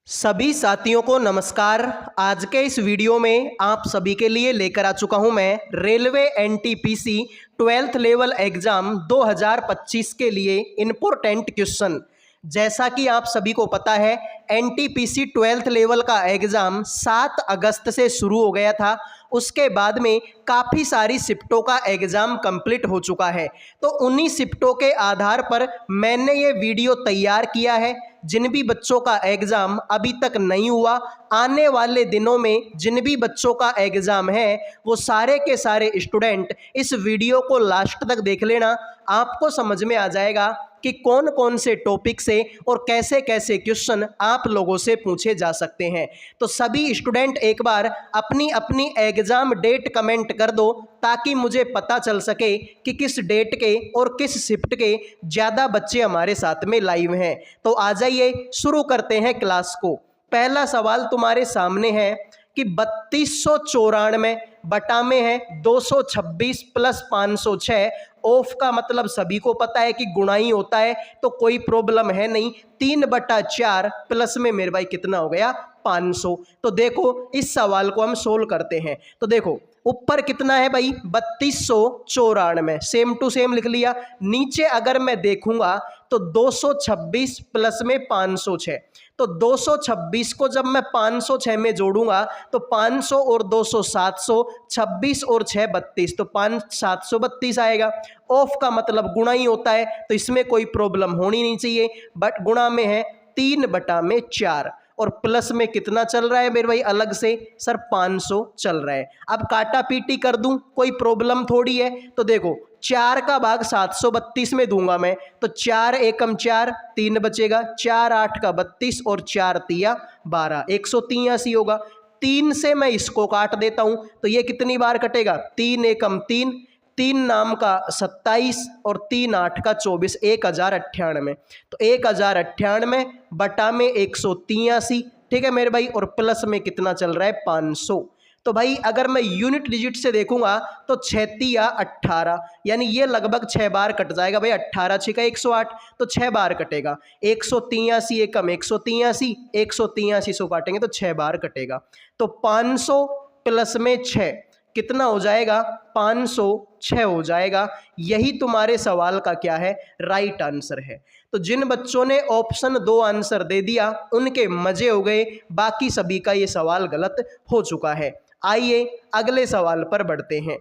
सभी साथियों को नमस्कार। आज के इस वीडियो में आप सभी के लिए लेकर आ चुका हूं मैं railway NTPC 12th level exam 2025 के लिए इम्पोर्टेंट क्वेश्चन। जैसा कि आप सभी को पता है एनटीपीसी 12th लेवल का एग्जाम 7 अगस्त से शुरू हो गया था। उसके बाद में काफ़ी सारी शिफ्टों का एग्ज़ाम कंप्लीट हो चुका है। तो उन्हीं शिफ्टों के आधार पर मैंने ये वीडियो तैयार किया है। जिन भी बच्चों का एग्ज़ाम अभी तक नहीं हुआ, आने वाले दिनों में जिन भी बच्चों का एग्ज़ाम है वो सारे के सारे स्टूडेंट इस वीडियो को लास्ट तक देख लेना। आपको समझ में आ जाएगा कि कौन कौन से टॉपिक से और कैसे कैसे क्वेश्चन आप लोगों से पूछे जा सकते हैं। तो सभी स्टूडेंट एक बार अपनी अपनी एग्ज़ाम डेट कमेंट कर दो ताकि मुझे पता चल सके कि किस डेट के और किस शिफ्ट के ज़्यादा बच्चे हमारे साथ में लाइव हैं। तो आ जाइए शुरू करते हैं क्लास को। पहला सवाल तुम्हारे सामने है कि 3294 बटा में है 226 प्लस 506। ऑफ का मतलब सभी को पता है कि गुणा ही होता है, तो कोई प्रॉब्लम है नहीं। 3/4 प्लस में मेरे भाई कितना हो गया 500। तो देखो इस सवाल को हम सोल्व करते हैं। तो देखो ऊपर कितना है भाई 3294, सेम टू सेम लिख लिया। नीचे अगर मैं देखूंगा तो 226 प्लस में 506। तो 226 को जब मैं 506 में जोड़ूंगा तो 500 और 200 700, 26 और 6 32, तो 732 आएगा। ऑफ का मतलब गुणा ही होता है, तो इसमें कोई प्रॉब्लम होनी नहीं चाहिए। बट गुणा में है 3/4 और प्लस में कितना चल रहा है मेरे भाई अलग से सर 500 चल रहा है। अब काटा पीटी कर दूं कोई प्रॉब्लम थोड़ी है। तो देखो 4 का भाग 732 में दूंगा मैं, तो 4 एकम 4, 3 बचेगा, 4 8 का 32 और 4 तिया 12, 183 होगा। 3 से मैं इसको काट देता हूं तो ये कितनी बार कटेगा 3 एकम 3, 3 नाम का 27 और 3 8 का 24, 1098। तो 1098 बटा में 183, ठीक है मेरे भाई, और प्लस में कितना चल रहा है 500। तो भाई अगर मैं यूनिट डिजिट से देखूंगा तो 6 तिया 18, यानी ये लगभग 6 बार कट जाएगा भाई। 18 6 का 108, तो 6 बार कटेगा। 183 एकम 183, 183 से काटेंगे तो 6 बार कटेगा। तो 500 प्लस में 6 कितना हो जाएगा 506 हो जाएगा। यही तुम्हारे सवाल का क्या है राइट आंसर है। तो जिन बच्चों ने ऑप्शन 2 आंसर दे दिया उनके मजे हो गए, बाकी सभी का ये सवाल गलत हो चुका है। आइए अगले सवाल पर बढ़ते हैं।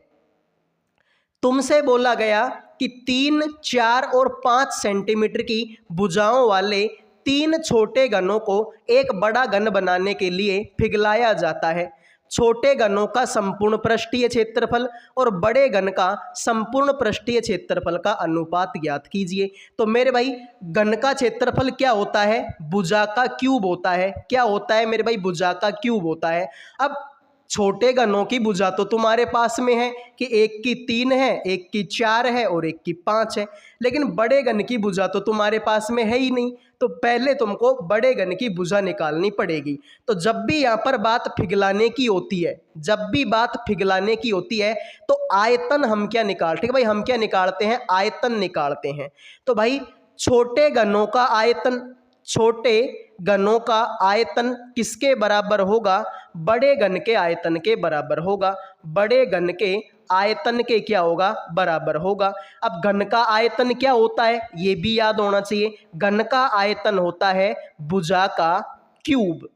तुमसे बोला गया कि 3, 4 और 5 सेंटीमीटर की भुजाओं वाले 3 छोटे घनों को एक बड़ा घन बनाने के लिए पिघलाया जाता है। छोटे घनों का संपूर्ण पृष्ठीय क्षेत्रफल और बड़े घन का संपूर्ण पृष्ठीय क्षेत्रफल का अनुपात ज्ञात कीजिए। तो मेरे भाई घन का क्षेत्रफल क्या होता है भुजा का क्यूब होता है। क्या होता है मेरे भाई भुजा का क्यूब होता है। अब छोटे घनों की भुजा तो तुम्हारे पास में है कि एक की 3 है, एक की 4 है और एक की 5 है, लेकिन बड़े घन की भुजा तो तुम्हारे पास में है ही नहीं। तो पहले तुमको बड़े घन की भुजा निकालनी पड़ेगी। तो जब भी यहाँ पर बात पिघलाने की होती है, जब भी बात पिघलाने की होती है तो आयतन हम क्या निकालते हैं भाई, हम क्या निकालते हैं आयतन निकालते हैं। तो भाई छोटे घनों का आयतन, छोटे घनों का आयतन किसके बराबर होगा बड़े घन के आयतन के बराबर होगा। बड़े घन के आयतन के क्या होगा बराबर होगा। अब घन का आयतन क्या होता है ये भी याद होना चाहिए। घन का आयतन होता है भुजा का क्यूब।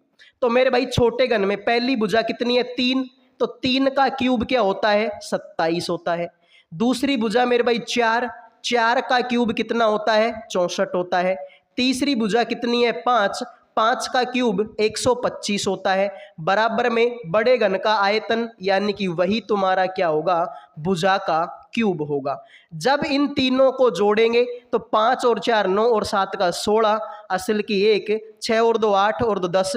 तो मेरे भाई छोटे घन में पहली भुजा कितनी है 3, तो 3 का क्यूब क्या होता है 27 होता है। दूसरी भुजा मेरे भाई 4, 4 का क्यूब कितना होता है 64 होता है। तीसरी भुजा कितनी है 5, 5 का क्यूब 125 होता है। बराबर में बड़े घन का आयतन यानी कि वही तुम्हारा क्या होगा भुजा का क्यूब होगा। जब इन तीनों को जोड़ेंगे तो 5 और 4 9 और 7 का 16, असल की 1, 6 और 2 8 और 2 10,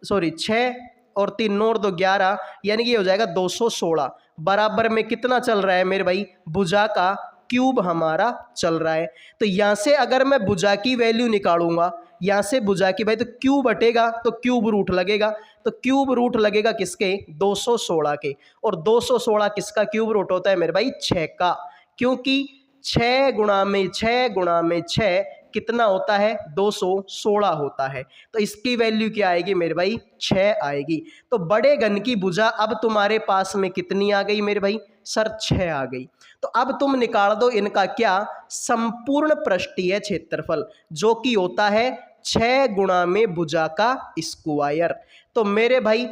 सॉरी 6 और 3 9 और 2 11, यानी कि हो जाएगा 216। बराबर में कितना चल रहा है मेरे भाई भुजा का क्यूब हमारा चल रहा है। तो यहाँ से अगर मैं भुजा की वैल्यू निकालूंगा, यहाँ से भुजा की भाई, तो क्यूब हटेगा तो क्यूब रूट लगेगा। तो क्यूब रूट लगेगा किसके 216 के, और 216 किसका क्यूब रूट होता है मेरे भाई 6 का, क्योंकि 6 गुणा में 6 गुणा में 6 कितना होता है 216 होता है। तो इसकी वैल्यू क्या आएगी मेरे भाई 6 आएगी। तो बड़े घन की भुजा अब तुम्हारे पास में कितनी आ गई मेरे भाई सर 6 आ गई। तो अब तुम निकाल दो इनका क्या संपूर्ण पृष्ठीय क्षेत्रफल जो कि होता है 6 गुणा में भुजा का स्क्वायर। तो मेरे भाई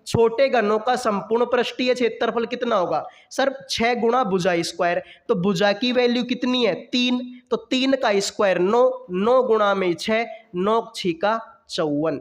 छोटे घनों का संपूर्ण पृष्ठीय क्षेत्रफल कितना होगा सर 6 गुणा भुजा स्क्वायर। तो भुजा की वैल्यू कितनी है 3, तो 3 का स्क्वायर 9, 9 गुणा में 6, 9 6 54।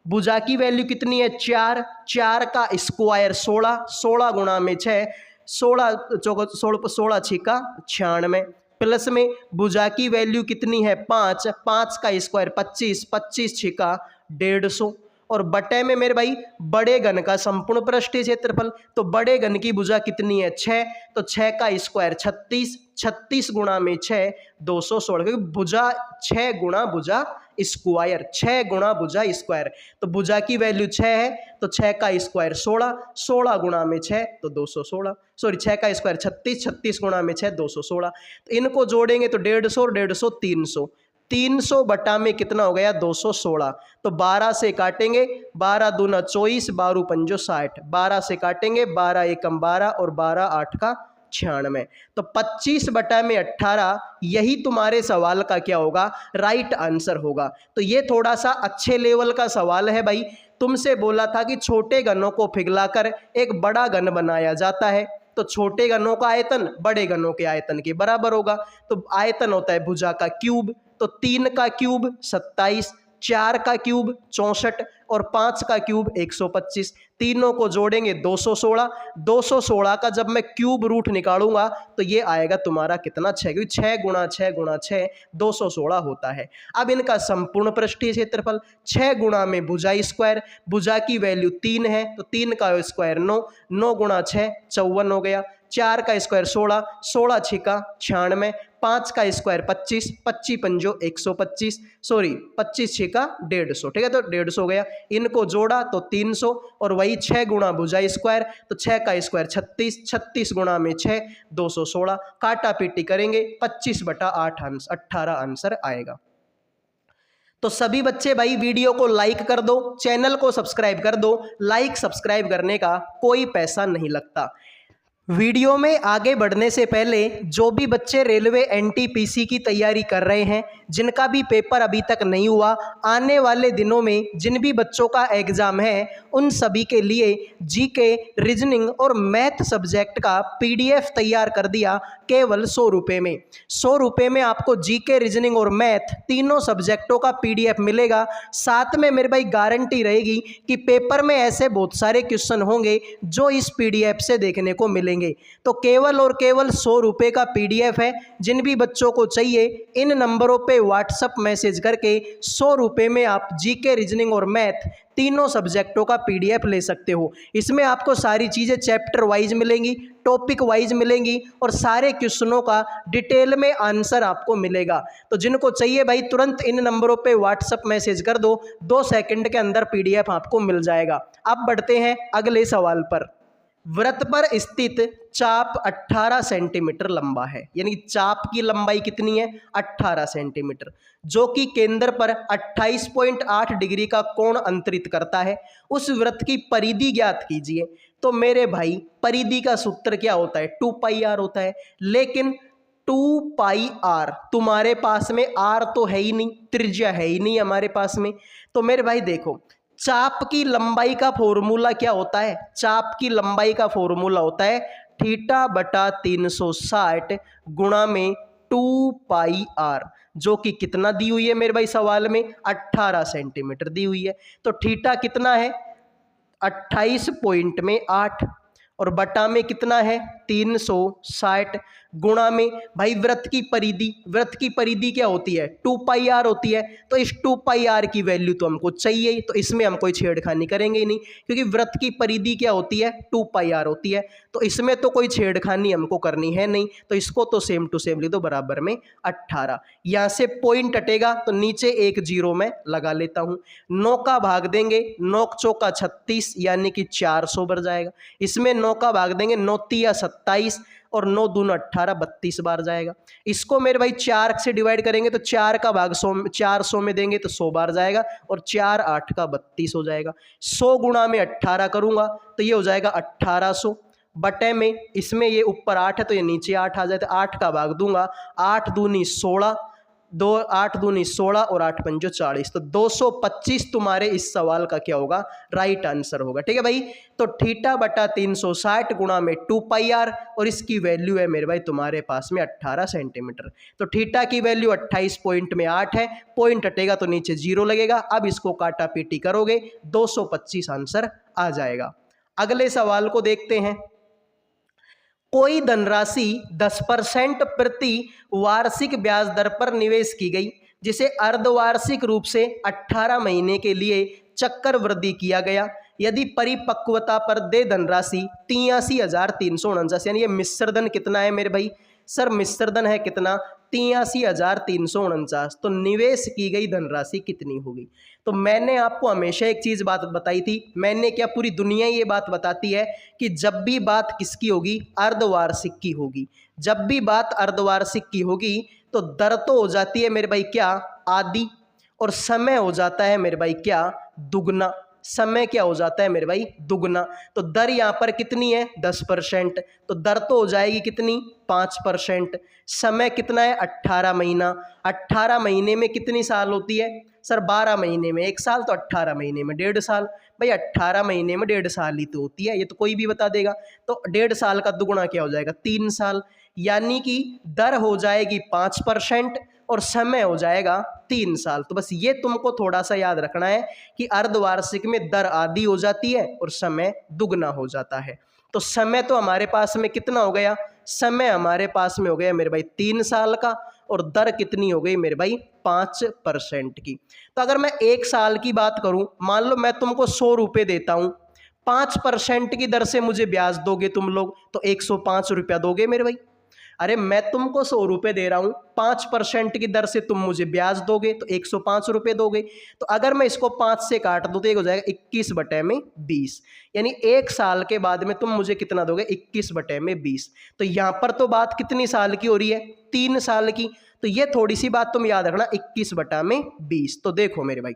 भुजा की वैल्यू कितनी है 4, 4 का स्क्वायर 16, 16 गुणा में 6, 16 16 6 96। प्लस में भुजा की वैल्यू कितनी है 5, 5 का स्क्वायर 25, 25 6 150। और बटे में मेरे भाई बड़े घन का संपूर्ण पृष्ठीय क्षेत्रफल, तो बड़े घन की भुजा कितनी है 6, तो 6 का स्क्वायर 36, 36 गुणा में 6 216, क्योंकि भुजा 6 गुणा भुजा स्क्वायर, 6 गुणा भुजा स्क्वायर। तो भुजा की वैल्यू 6 है तो 6 का स्क्वायर 16, 16 गुणा में 6 तो 216, सॉरी 6 का स्क्वायर 36, 36 गुणा में 6 216। तो इनको जोड़ेंगे तो 150 और 150 300, 300 बटा में कितना हो गया 216। तो 12 से काटेंगे 12 दूना 24, 12 पंजो 60, 12 से काटेंगे 12 एकम 12 और 12 8 का 96। तो 25 बटा में 18 यही तुम्हारे सवाल का क्या होगा राइट आंसर होगा। तो ये थोड़ा सा अच्छे लेवल का सवाल है भाई। तुमसे बोला था कि छोटे घनों को पिघलाकर एक बड़ा घन बनाया जाता है, तो छोटे घनों का आयतन बड़े घनों के आयतन के बराबर होगा। तो आयतन होता है भुजा का क्यूब, तो 3 का क्यूब 27, 4 का क्यूब 64 और 5 का क्यूब 125। तीनों को जोड़ेंगे 216, 216 का जब मैं क्यूब रूट निकालूंगा तो ये आएगा तुम्हारा कितना 6, क्योंकि 6 गुणा 6 गुणा 6 216 होता है। अब इनका संपूर्ण पृष्ठीय क्षेत्रफल 6 गुणा में भुजा स्क्वायर, भुजा की वैल्यू 3 है तो 3 का स्क्वायर 9, 9 गुणा 6 54 हो गया, 4 का स्क्वायर 16, 16 6 96, 5 का स्क्वायर 25, 25 पंजो 125, सॉरी 25 6 150, ठीक है तो 150 हो गया। इनको जोड़ा तो 300 और वही 6 गुणा भुजा स्क्वायर, तो 6 का स्क्वायर 36, 36 गुणा में 6 216, काटा पीटी करेंगे 25 बटा 8 18 आंसर आएगा। तो सभी बच्चे भाई वीडियो को लाइक कर दो, चैनल को सब्सक्राइब कर दो। लाइक सब्सक्राइब करने का कोई पैसा नहीं लगता। वीडियो में आगे बढ़ने से पहले जो भी बच्चे रेलवे एनटीपीसी की तैयारी कर रहे हैं, जिनका भी पेपर अभी तक नहीं हुआ, आने वाले दिनों में जिन भी बच्चों का एग्ज़ाम है उन सभी के लिए जीके, रीजनिंग और मैथ सब्जेक्ट का पीडीएफ तैयार कर दिया केवल 100 रुपये में। 100 रुपये में आपको जीके, रीजनिंग और मैथ तीनों सब्जेक्टों का पीडीएफ मिलेगा। साथ में मेरे भाई गारंटी रहेगी कि पेपर में ऐसे बहुत सारे क्वेश्चन होंगे जो इस पीडीएफ से देखने को मिलेंगे। तो केवल और केवल 100 रुपये का पीडीएफ है। जिन भी बच्चों को चाहिए इन नंबरों पे व्हाट्सएप मैसेज करके 100 रुपये में आप जीके, रीजनिंग और मैथ तीनों सब्जेक्टों का पीडीएफ ले सकते हो। इसमें आपको सारी चीज़ें चैप्टर वाइज मिलेंगी, टॉपिक वाइज मिलेंगी और सारे क्वेश्चनों का डिटेल में आंसर आपको मिलेगा। तो जिनको चाहिए भाई तुरंत इन नंबरों पे व्हाट्सएप मैसेज कर दो, 2 सेकंड के अंदर पीडीएफ आपको मिल जाएगा। अब बढ़ते हैं अगले सवाल पर। वृत्त पर स्थित चाप 18 सेंटीमीटर लंबा है, यानी चाप की लंबाई कितनी है 18 सेंटीमीटर, जो कि केंद्र पर 28.8 डिग्री का कोण अंतरित करता है। उस वृत्त की परिधि ज्ञात कीजिए। तो मेरे भाई परिधि का सूत्र क्या होता है 2 पाई आर होता है, लेकिन 2 पाई आर तुम्हारे पास में आर तो है ही नहीं, त्रिज्या है ही नहीं हमारे पास में। तो मेरे भाई देखो चाप की लंबाई का फॉर्मूला क्या होता है, चाप की लंबाई का फॉर्मूला होता है थीटा बटा 360 गुणा में 2 पाई आर, जो कि कितना दी हुई है मेरे भाई सवाल में 18 सेंटीमीटर दी हुई है। तो थीटा कितना है 28.8 और बटा में कितना है 360 गुणा में भाई वृत्त की परिधि, वृत्त की परिधि क्या होती है 2 पाई आर होती है। तो इस 2 पाई आर की वैल्यू तो हमको चाहिए ही, तो इसमें हम कोई छेड़खानी करेंगे ही नहीं, क्योंकि वृत्त की परिधि क्या होती है 2 पाई आर होती है। तो इसमें तो कोई छेड़खानी हमको करनी है नहीं, तो इसको तो सेम टू सेम लिख दो बराबर में 18। यहाँ से पॉइंट हटेगा तो नीचे एक जीरो में लगा लेता हूँ। 9 का भाग देंगे 9 चौका 36 यानी कि 400 बढ़ जाएगा। इसमें 9 का भाग देंगे 9 तिया 27 और 9 दूना 18, 32 बार जाएगा। इसको मेरे भाई 4 से डिवाइड करेंगे तो 4 का भाग 400 में देंगे तो 100 बार जाएगा और 4 8 का 32 हो जाएगा। 100 गुणा में 18 करूंगा तो ये हो जाएगा 1800 बटे में, इसमें ये ऊपर 8 है तो ये नीचे 8 आ जाए तो 8 का भाग दूंगा, 8 दूनी 16, 8 दूनी 16 और 8 पंजो 40, तो 225 तुम्हारे इस सवाल का क्या होगा, राइट आंसर होगा। ठीक है भाई, तो थीटा बटा 360 गुणा में 2πr और इसकी वैल्यू है मेरे भाई तुम्हारे पास में 18 सेंटीमीटर। तो थीटा की वैल्यू 28.8 है, पॉइंट हटेगा तो नीचे 0 लगेगा। अब इसको काटा पीटी करोगे 225 आंसर आ जाएगा। अगले सवाल को देखते हैं। कोई धनराशि 10% प्रति वार्षिक ब्याज दर पर निवेश की गई, जिसे अर्धवार्षिक रूप से 18 महीने के लिए चक्रवृद्धि किया गया। यदि परिपक्वता पर दे धनराशि 83,349, यानी ये मिश्रधन कितना है मेरे भाई, सर मिश्रधन है कितना, 83,349, तो निवेश की गई धनराशि कितनी होगी। तो मैंने आपको हमेशा एक चीज बात बताई थी, मैंने क्या पूरी दुनिया ये बात बताती है कि जब भी बात किसकी होगी, अर्धवार्षिक की होगी। जब भी बात अर्धवार्षिक की होगी तो दर तो हो जाती है मेरे भाई क्या, आधी, और समय हो जाता है मेरे भाई क्या, दुगना। समय क्या हो जाता है मेरे भाई, दुगना। तो दर यहाँ पर कितनी है 10%, तो दर तो हो जाएगी कितनी 5%। समय कितना है 18 महीना, 18 महीने में कितनी साल होती है सर, 12 महीने में 1 साल, तो 18 महीने में 1.5 साल। भाई 18 महीने में 1.5 साल ही तो होती है, ये तो कोई भी बता देगा। तो 1.5 साल का दुगुना क्या हो जाएगा 3 साल, यानी कि दर हो जाएगी 5% और समय हो जाएगा 3 साल। तो बस ये तुमको थोड़ा सा याद रखना है कि अर्धवार्षिक में दर आधी हो जाती है और समय दुगना हो जाता है। तो समय तो हमारे पास में कितना हो गया, समय हमारे पास में हो गया मेरे भाई 3 साल का, और दर कितनी हो गई मेरे भाई 5% की। तो अगर मैं 1 साल की बात करूं, मान लो मैं तुमको 100 रुपये देता हूं, 5% की दर से मुझे ब्याज दोगे तुम लोग, तो 105 रुपया दोगे मेरे भाई। अरे मैं तुमको 100 रुपये दे रहा हूँ, 5% की दर से तुम मुझे ब्याज दोगे तो 105 रुपये दोगे। तो अगर मैं इसको 5 से काट दूँ तो एक हो जाएगा 21/20, यानी 1 साल के बाद में तुम मुझे कितना दोगे 21/20। तो यहाँ पर तो बात कितनी साल की हो रही है, 3 साल की। तो ये थोड़ी सी बात तुम याद रखना, 21/20। तो देखो मेरे भाई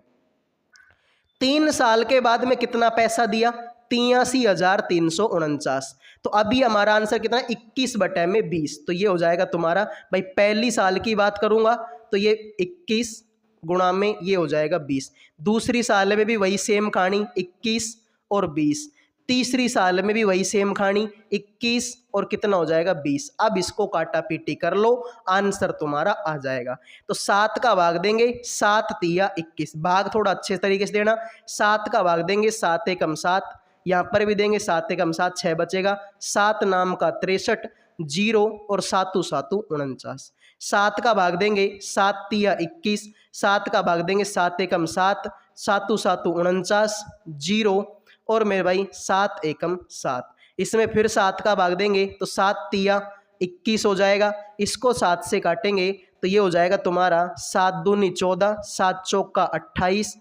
3 साल के बाद में कितना पैसा दिया, 83,349। तो अभी हमारा आंसर कितना है 21/20। तो ये हो जाएगा तुम्हारा भाई, पहली साल की बात करूंगा तो ये 21 गुणा में ये हो जाएगा 20। दूसरी साल में भी वही सेम कहानी 21 और 20। तीसरी साल में भी वही सेम कहानी 21 और कितना हो जाएगा 20। अब इसको काटा पीटी कर लो, आंसर तुम्हारा आ जाएगा। तो 7 का भाग देंगे, 7 तिया 21, भाग थोड़ा अच्छे तरीके से देना। 7 का भाग देंगे, 7 एकम 7, यहाँ पर भी देंगे 7 एकम 7, 6 बचेगा। 7 नाम का 63, 0 और 7 7 49। 7 का भाग देंगे, 7 तिया 21, 7 का भाग देंगे 7 एकम 7, 7 7 49, 0 और मेरे भाई 7 एकम 7। इसमें फिर 7 का भाग देंगे तो 7 तिया 21 हो जाएगा। इसको 7 से काटेंगे तो ये हो जाएगा तुम्हारा 7 दूनी 14, 7 चौका 28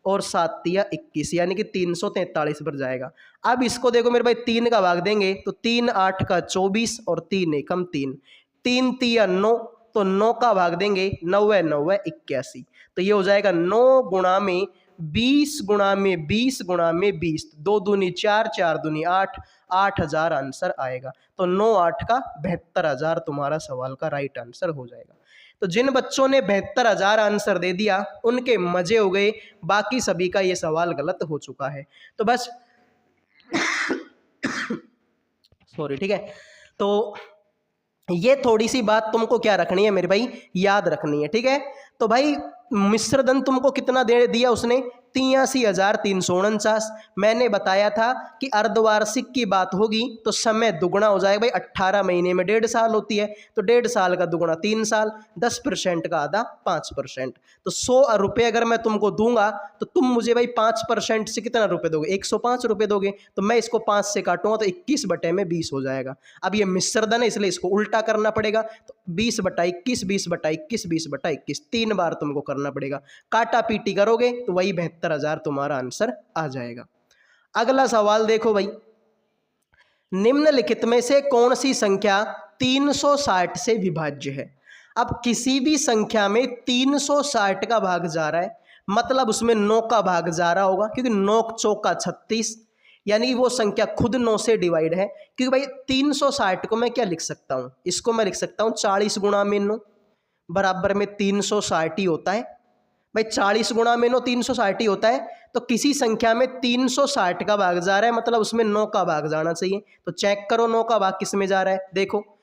और 7 तिया 21, यानी कि 343 पर जाएगा। अब इसको देखो मेरे भाई 3 का भाग देंगे तो 3 8 का 24 और 3 एकम 3, 3 तिया 9, तो 9 का भाग देंगे 9 9 81। तो ये हो जाएगा 9 गुणा में 20 गुणा में 20 गुणा में 20, 2 दूनी 4, 4 दूनी 8, 8,000 आंसर आएगा। तो 9 8 का 72,000 तुम्हारा सवाल का राइट आंसर हो जाएगा। तो जिन बच्चों ने 72,000 आंसर दे दिया उनके मजे हो गए, बाकी सभी का ये सवाल गलत हो चुका है। तो बस सॉरी, ठीक है। तो ये थोड़ी सी बात तुमको क्या रखनी है मेरे भाई, याद रखनी है, ठीक है। तो भाई मिश्रधन तुमको कितना दे दिया उसने, 83,349। मैंने बताया था कि अर्धवार्षिक की बात होगी तो समय दुगना हो जाएगा भाई, 18 महीने में 1.5 साल होती है, तो 1.5 साल का दुगना 3 साल, 10% का आधा 5%। तो 100 रुपये अगर मैं तुमको दूंगा तो तुम मुझे भाई 5% से कितना रुपये दोगे, 105 रुपये दोगे। तो मैं इसको 5 से काटूंगा तो 21/20 हो जाएगा। अब ये मिश्रधन है इसलिए इसको उल्टा करना पड़ेगा, तो 20/21, 20/21, 20/21, 3 बार तुमको करना पड़ेगा। काटा पीटी करोगे तो वही 72,000 तुम्हारा आंसर आ जाएगा। अगला सवाल देखो भाई, निम्नलिखित में से कौन सी संख्या 360 से विभाज्य है। अब किसी भी संख्या में 360 का भाग जा रहा है, मतलब उसमें 9 का भाग जा रहा होगा, क्योंकि 9 चौका 36, यानी वो संख्या खुद 9 से डिवाइड है। क्योंकि भाई 360 को मैं क्या लिख सकता हूँ, इसको मैं लिख सकता हूँ 40 गुणा में 9 बराबर में 360 ही होता है। भाई 40 गुणा में 9 360 ही होता है। तो किसी संख्या में 360 का भाग जा रहा है, मतलब उसमें 9 का भाग जाना चाहिए। तो चेक करो 9 का भाग किस में जा रहा है। देखो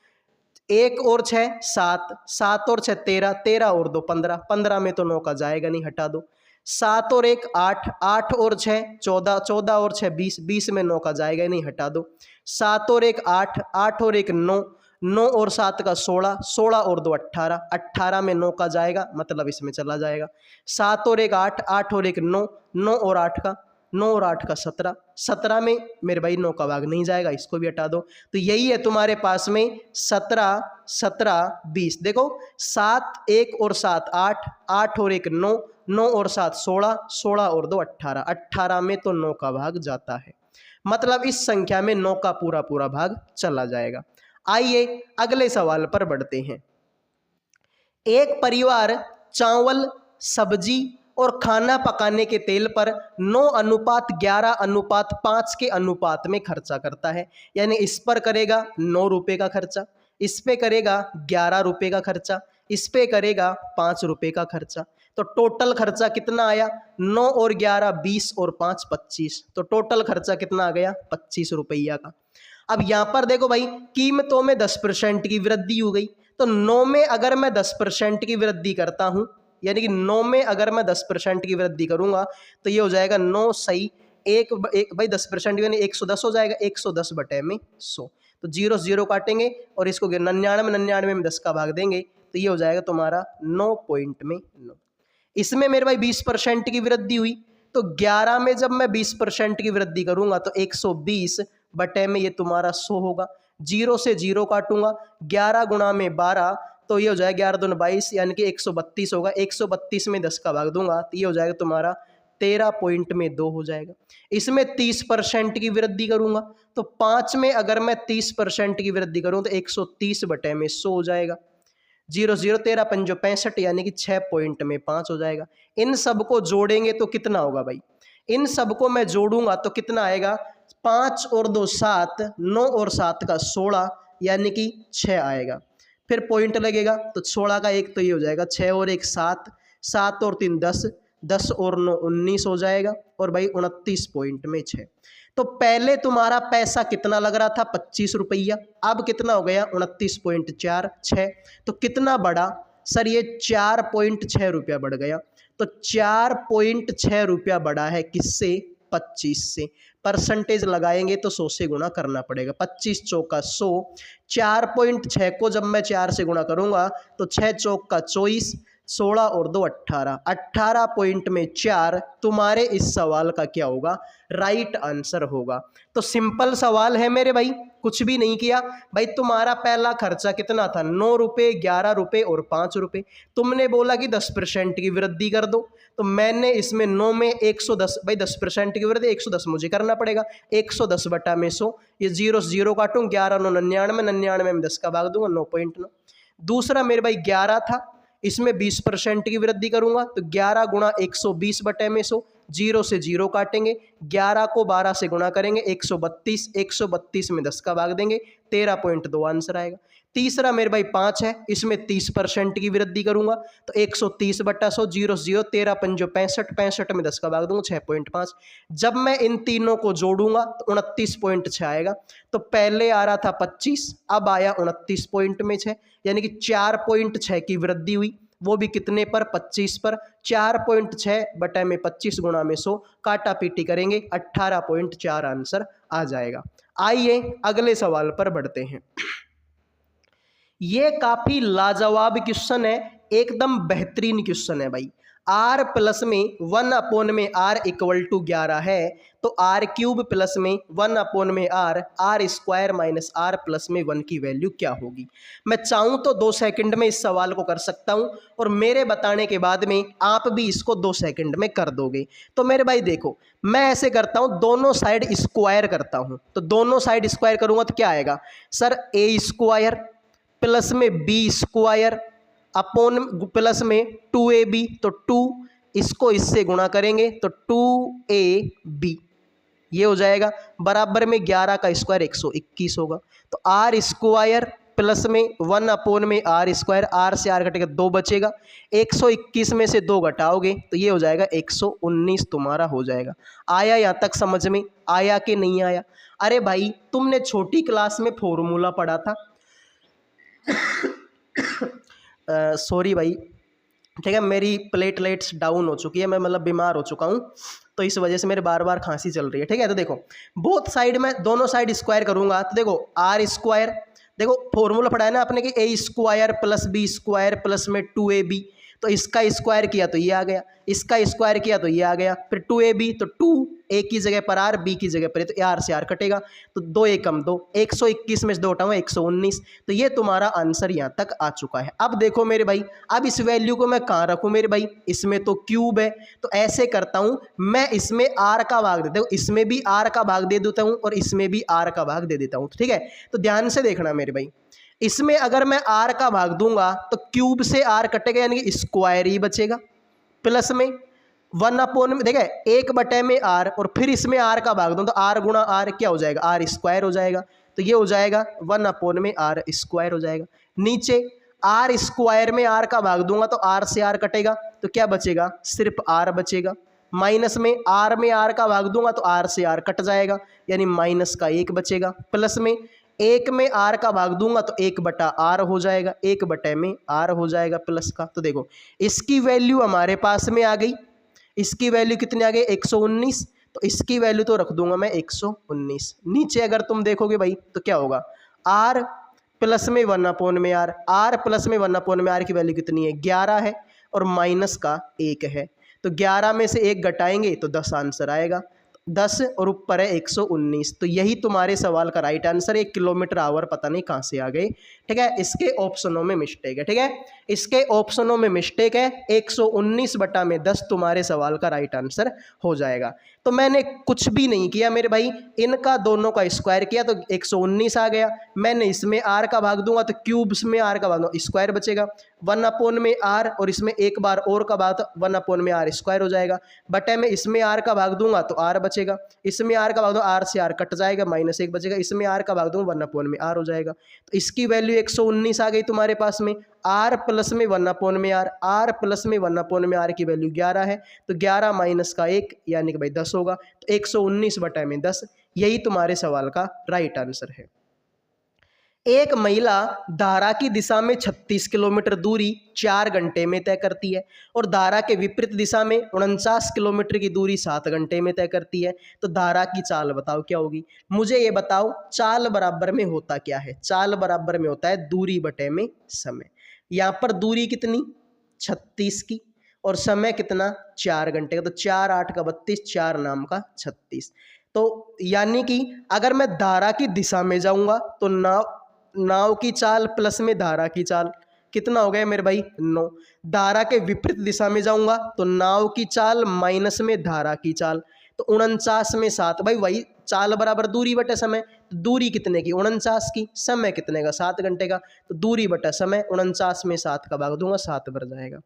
1 और 6 7, 7 और 6 13, 13 और 2 15, 15 में तो 9 का जाएगा नहीं, हटा दो। 7 और 1 8, 8 और 6 14, 14 और 6 20, 20 में 9 का जाएगा नहीं, हटा दो। 7 और 1 8, 8 और 1 9, 9 और 7 का 16, 16 और 2 18, 18 में 9 का जाएगा, मतलब इसमें चला जाएगा। 7 और 1 8, 8 और 1 9, 9 और 8 का 9 और 8 का 17, 17 में मेरे भाई 9 का भाग नहीं जाएगा, इसको भी हटा दो। तो यही है तुम्हारे पास में 17 17 20। देखो 7 1 और 7 8, 8 और 1 9, 9 और 7 16, 16 और 2 18, 18 में तो 9 का भाग जाता है, मतलब इस संख्या में 9 का पूरा पूरा भाग चला जाएगा। आइए अगले सवाल पर बढ़ते हैं। एक परिवार चावल, सब्जी और खाना पकाने के तेल पर 9:11:5 के अनुपात में खर्चा करता है। यानी इस पर करेगा 9 रुपये का खर्चा, इस पे करेगा 11 रुपये का खर्चा, इस पे करेगा 5 रुपये का खर्चा। तो टोटल खर्चा कितना आया, 9 और 11 20 और 5 25। तो टोटल खर्चा कितना आ गया, 25 रुपया का। अब यहाँ पर देखो भाई, कीमतों में 10% की वृद्धि हो गई। तो 9 में अगर मैं 10% की वृद्धि करता हूँ, यानी कि 9 में अगर मैं 10% की वृद्धि करूंगा, तो ये हो जाएगा 9 सही एक भाई 10% यानी 110 हो जाएगा, 110 बटे में 100। तो 0 0 काटेंगे और इसको 99 में 10 का भाग देंगे, तो ये हो जाएगा तुम्हारा 9.9। इसमें मेरे भाई 20% की वृद्धि हुई। तो 11 में जब मैं 20% की वृद्धि करूंगा तो 120 बटे में ये तुम्हारा 100 होगा। 0 से 0 काटूंगा, 11 गुणा में 12, तो ये हो जाएगा 11 दूनी 22, यानी कि 132 होगा। 132 में 10 का भाग दूंगा तो ये हो जाएगा तुम्हारा 13.2 हो जाएगा। इसमें 30% की वृद्धि करूंगा, तो 5 में अगर मैं 30% की वृद्धि करूं तो 130 बटे में 100 हो जाएगा। 0 0 13 5 65, यानी कि 6.5 हो जाएगा। इन सबको जोड़ेंगे तो कितना होगा भाई, इन सबको मैं जोड़ूंगा तो कितना आएगा, 5 और 2 7, 9 और 7 का 16, यानी कि 6 आएगा। फिर पॉइंट लगेगा तो 16 का 1 तो ये हो जाएगा, 6 और 1 7, 7 और 3 10, 10 और 9 19 हो जाएगा, और भाई 29 पॉइंट में 6। तो पहले तुम्हारा पैसा कितना लग रहा था, 25 रुपया, अब कितना हो गया 29.46। तो कितना बढ़ा सर, ये 4.6 रुपया बढ़ गया। तो 4.6 रुपया बढ़ा है किससे, 25 से। परसेंटेज लगाएंगे तो 100 से गुणा करना पड़ेगा। 25 चौका 100, 4.6 को जब मैं 4 से गुणा करूंगा तो 6 चौक का 24, 16 और 2 18, 18 पॉइंट में 4 तुम्हारे इस सवाल का क्या होगा, राइट आंसर होगा। तो सिंपल सवाल है मेरे भाई, कुछ भी नहीं किया भाई। तुम्हारा पहला खर्चा कितना था, 9 रुपये, 11 रुपये और 5 रुपये। तुमने बोला कि 10% की वृद्धि कर दो, तो मैंने इसमें 9 में 110, भाई 10% की वृद्धि 110 मुझे करना पड़ेगा। 110 बटा में 100, ये 0 0 काटूँ, 11 9 99, 99 में 10 का भाग दूंगा, 9.9। दूसरा मेरे भाई 11 था, इसमें 20% की वृद्धि करूंगा तो 11 गुणा 120 बटे में 100, 0 से 0 काटेंगे, 11 को 12 से गुणा करेंगे, 132, 132 में 10 का भाग देंगे, 13.2 आंसर आएगा। तीसरा मेरे भाई 5 है, इसमें 30% की वृद्धि करूंगा तो 130 बटा 100, 0 0 13 5 65, 65 में 10 का भाग दूंगा, 6.5। जब मैं इन तीनों को जोड़ूंगा तो 29.6 आएगा। तो पहले आ रहा था 25, अब आया 29 पॉइंट में 6, यानी कि 4.6 की वृद्धि हुई, वो भी कितने पर, 25 पर। 4.6 बटे में 25 गुणा में 100, काटा पीटी करेंगे, 18.4 आंसर आ जाएगा। आइए अगले सवाल पर बढ़ते हैं। ये काफी लाजवाब क्वेश्चन है, एकदम बेहतरीन क्वेश्चन है भाई। आर प्लस में 1 अपॉन में आर इक्वल टू 11 है, तो आर क्यूब प्लस में 1 अपॉन में R square minus R plus में 1 की वैल्यू क्या होगी। मैं चाहूँ तो 2 सेकंड में इस सवाल को कर सकता हूँ और मेरे बताने के बाद में आप भी इसको 2 सेकंड में कर दोगे। तो मेरे भाई देखो, मैं ऐसे करता हूँ, दोनों साइड स्क्वायर करता हूँ। तो दोनों साइड स्क्वायर करूँगा तो क्या आएगा सर, ए स्क्वायर प्लस में बी स्क्वायर अपॉन प्लस में 2ab, तो 2 इसको इससे गुणा करेंगे तो 2ab ये हो जाएगा, बराबर में 11 का स्क्वायर 121 होगा। तो आर स्क्वायर प्लस में 1 अपॉन में आर स्क्वायर, आर से आर कटेगा 2 बचेगा, 121 में से 2 घटाओगे तो ये हो जाएगा 119 तुम्हारा हो जाएगा। आया यहाँ तक समझ में आया कि नहीं आया? अरे भाई तुमने छोटी क्लास में फॉर्मूला पढ़ा था सॉरी भाई, ठीक है, मेरी प्लेटलेट्स डाउन हो चुकी है, मैं मतलब बीमार हो चुका हूँ, तो इस वजह से मेरे बार बार खांसी चल रही है, ठीक है। तो देखो बोथ साइड में दोनों साइड स्क्वायर करूँगा तो देखो आर स्क्वायर, देखो फॉर्मूला पढ़ा है ना आपने कि a square plus b square plus में 2ab, तो इसका स्क्वायर किया तो ये आ गया, इसका स्क्वायर किया तो ये आ गया, फिर 2ab तो 2 ए की जगह पर आर, बी की जगह पर, तो आर से आर कटेगा तो 2 एक कम 2, 121 में से 2 हटाऊंगा 119, तो ये तुम्हारा आंसर यहाँ तक आ चुका है। अब देखो मेरे भाई, अब इस वैल्यू को मैं कहाँ रखूँ मेरे भाई, इसमें तो क्यूब है, तो ऐसे करता हूँ मैं, इसमें आर का भाग देता हूँ, इसमें भी आर का भाग दे देता हूँ और इसमें भी आर का भाग दे देता हूँ, ठीक है। तो ध्यान से देखना मेरे भाई, इसमें अगर मैं आर का भाग दूंगा तो क्यूब से आर कटेगा यानी कि स्क्वायर ही बचेगा, प्लस में 1 अपॉन में देखा 1 में आर, और फिर इसमें आर का भाग दूं तो आर गुणा आर क्या हो जाएगा, आर स्क्वायर हो जाएगा, तो ये हो जाएगा 1 अपॉन में आर स्क्वायर हो जाएगा। नीचे आर स्क्वायर में आर का भाग दूंगा तो आर से आर कटेगा तो क्या बचेगा, सिर्फ आर बचेगा, माइनस में आर का भाग दूंगा तो आर से आर कट जाएगा यानी माइनस का 1 बचेगा, प्लस में 1 में आर का भाग दूंगा तो 1/r हो जाएगा, 1 में आर हो जाएगा प्लस का। तो देखो इसकी वैल्यू हमारे पास में आ गई, इसकी वैल्यू कितनी आ गई 119, तो इसकी वैल्यू तो रख दूंगा मैं 119। नीचे अगर तुम देखोगे भाई तो क्या होगा, r प्लस में 1 अपॉन में आर, r प्लस में 1 अपॉन में आर की वैल्यू कितनी है 11 है और माइनस का 1 है, तो 11 में से 1 घटाएंगे तो 10 आंसर आएगा, 10 और ऊपर है 119, तो यही तुम्हारे सवाल का राइट आंसर है। 1 किलोमीटर आवर पता नहीं कहाँ से आ गए, ठीक है, इसके ऑप्शनों में मिस्टेक है, ठीक है, इसके ऑप्शनों में मिस्टेक है, 119/10 तुम्हारे सवाल का राइट आंसर हो जाएगा। तो मैंने कुछ भी नहीं किया मेरे भाई, इनका दोनों का स्क्वायर किया तो 119 आ गया, मैंने इसमें आर का भाग दूंगा तो क्यूब्स में आर का भाग दूंगा स्क्वायर बचेगा, 1 अपॉन में आर और इसमें एक बार और का भाग 1 अपॉन में आर स्क्वायर हो जाएगा, बटे में इसमें आर का भाग दूंगा तो आर बचेगा, इसमें आर का भाग दूंगा आर से आर कट जाएगा -1 बचेगा, इसमें आर का भाग दूंगा 1 अपॉन में आर हो जाएगा, तो इसकी वैल्यू 119 आ गई तुम्हारे पास में। आर प्लस में 1 अपॉन में आर, आर प्लस में 1 अपॉन में आर की वैल्यू 11 है, तो 11 माइनस का 1 यानी कि भाई 10 होगा, तो 119/10 यही तुम्हारे सवाल का राइट आंसर है। एक महिला धारा की दिशा में 36 किलोमीटर दूरी 4 घंटे में तय करती है और धारा के विपरीत दिशा में 49 किलोमीटर की दूरी 7 घंटे में तय करती है, तो धारा की चाल बताओ क्या होगी। मुझे ये बताओ चाल बराबर में होता क्या है, चाल बराबर में होता है दूरी बटे में समय। यहाँ पर दूरी कितनी 36 की और समय कितना 4 घंटे का, तो 4 8 का 32, 4 नाम का 36, तो यानी कि अगर मैं धारा की दिशा में जाऊंगा तो नाव की चाल प्लस में धारा की चाल कितना हो गया मेरे भाई 9, धारा के विपरीत दिशा में जाऊंगा तो नाव की चाल माइनस में धारा की चाल, तो 49 में 7, भाई वही चाल बराबर दूरी बटे समय, तो दूरी कितने की 49 की, समय कितने का 7 घंटे का, तो दूरी बटा समय 49 में 7 का भाग दूंगा 7 बढ़ जाएगा।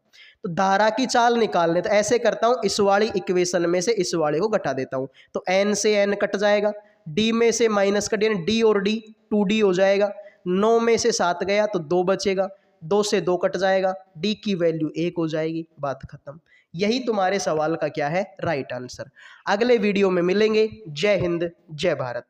तो धारा की चाल निकालने तो ऐसे करता हूँ, इस वाली इक्वेशन में से इस वाले को घटा देता हूँ, तो n से n कट जाएगा, d में से माइनस कट यानी d और d 2d हो जाएगा, 9 में से 7 गया तो 2 बचेगा, 2 से 2 कट जाएगा, d की वैल्यू 1 हो जाएगी, बात खत्म। यही तुम्हारे सवाल का क्या है राइट आंसर। अगले वीडियो में मिलेंगे। जय हिंद जय भारत।